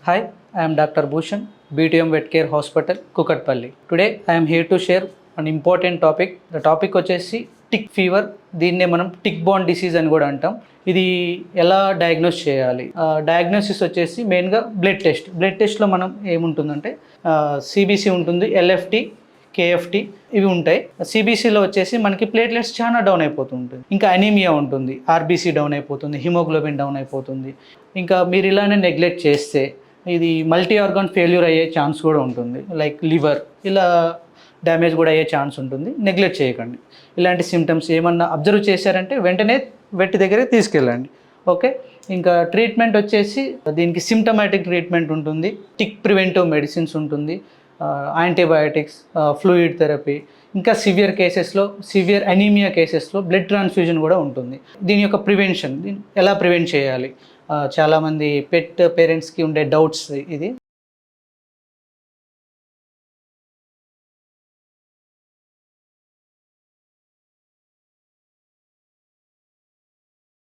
Hi, I am Dr. Bhushan, BTM Vet Care Hospital, Kukatpalli. Today I am here to share an important topic. The topic వచ్చేసి tick fever. దీన్నే మనం tick born disease అని కూడా అంటాం. ఇది ఎలా diagnose చేయాలి? డయాగ్నోసిస్ వచ్చేసి మెయిన్గా బ్లడ్ టెస్ట్లో మనం ఏముంటుందంటే సిబిసి ఉంటుంది, ఎల్ఎఫ్టి, కేఎఫ్టి ఇవి ఉంటాయి. సిబిసిలో వచ్చేసి మనకి ప్లేట్లెట్స్ చాలా డౌన్ అయిపోతుంటుంది, ఇంకా అనీమియా ఉంటుంది, ఆర్బీసీ డౌన్ అయిపోతుంది, హిమోగ్లోబిన్ డౌన్ అయిపోతుంది. ఇంకా మీరు ఇలానే నెగ్లెక్ట్ చేస్తే ఇది మల్టీ ఆర్గాన్ ఫెయిల్యూర్ అయ్యే ఛాన్స్ కూడా ఉంటుంది, లైక్ లివర్ ఇలా డ్యామేజ్ కూడా అయ్యే ఛాన్స్ ఉంటుంది. నెగ్లెక్ట్ చేయకండి. ఇలాంటి సిమ్టమ్స్ ఏమన్నా అబ్జర్వ్ చేశారంటే వెంటనే వెట్ దగ్గరికి తీసుకెళ్ళండి. ఓకే. ఇంకా ట్రీట్మెంట్ వచ్చేసి దీనికి సిమ్టమాటిక్ ట్రీట్మెంట్ ఉంటుంది, టిక్ ప్రివెంటివ్ మెడిసిన్స్ ఉంటుంది, యాంటీబయాటిక్స్, ఫ్లూయిడ్ థెరపీ, ఇంకా సివియర్ అనీమియా కేసెస్లో బ్లడ్ ట్రాన్స్ఫ్యూజన్ కూడా ఉంటుంది. దీని యొక్క ప్రివెన్షన్ ఎలా ప్రివెంట్ చేయాలి, చాలామంది పెట్ పేరెంట్స్కి ఉండే డౌట్స్ ఇది.